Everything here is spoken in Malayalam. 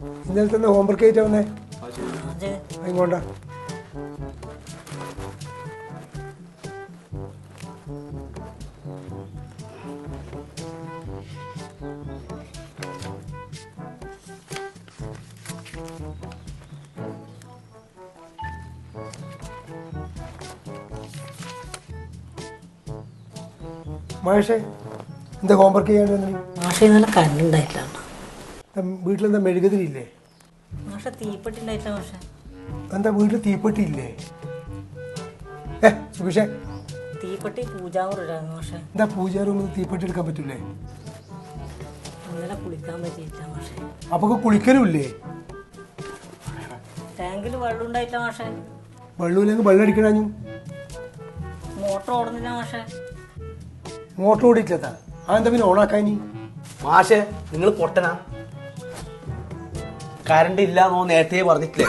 ഇന്നലത്തെ ഹോംവർക്ക് ആയിട്ടാ വന്നേ? ഇങ്ങോട്ടാ. മാഷേ എന്താ ഹോംവർക്ക് ചെയ്യാണ്ട്? മാഷെ നല്ല കണ്ടുണ്ടായിട്ടില്ല. വീട്ടിലെന്താ മെഴുകുതിരിയില്ലേ? മാഷ തീപ്പെട്ടി ഉണ്ടായിട്ടില്ല. മാഷെ എന്താ വീട്ടിൽ തീപ്പെട്ടി ഇല്ലേ? സുഖിഷേ തീപ്പെട്ടി പൂജാമുറിയിടായിരുന്നു. മാഷെ എന്താ പൂജാ റൂമിൽ തീപ്പെട്ടി എടുക്കാൻ പറ്റൂലേ? ഇന്നലെ കുളിക്കാൻ പറ്റിയില്ല. മാഷെ അപ്പൊ കുളിക്കലും ഇല്ലേ? ടാങ്കിൽ വെള്ളം ഉണ്ടായിട്ടില്ല. മാഷെ വെള്ളമില്ലെങ്കിൽ വെള്ളം അടിക്കണു. മോട്ടർ ഓടുന്നില്ല. മാഷെ മോട്ടർ ഓടിയിട്ടില്ല. അതെന്താ പിന്നെ ഓണാക്കാനി? മാഷെ നിങ്ങൾ പൊട്ടനാ? കറണ്ട് ഇല്ലാന്നോ നേരത്തെ പറഞ്ഞിട്ടില്ലേ?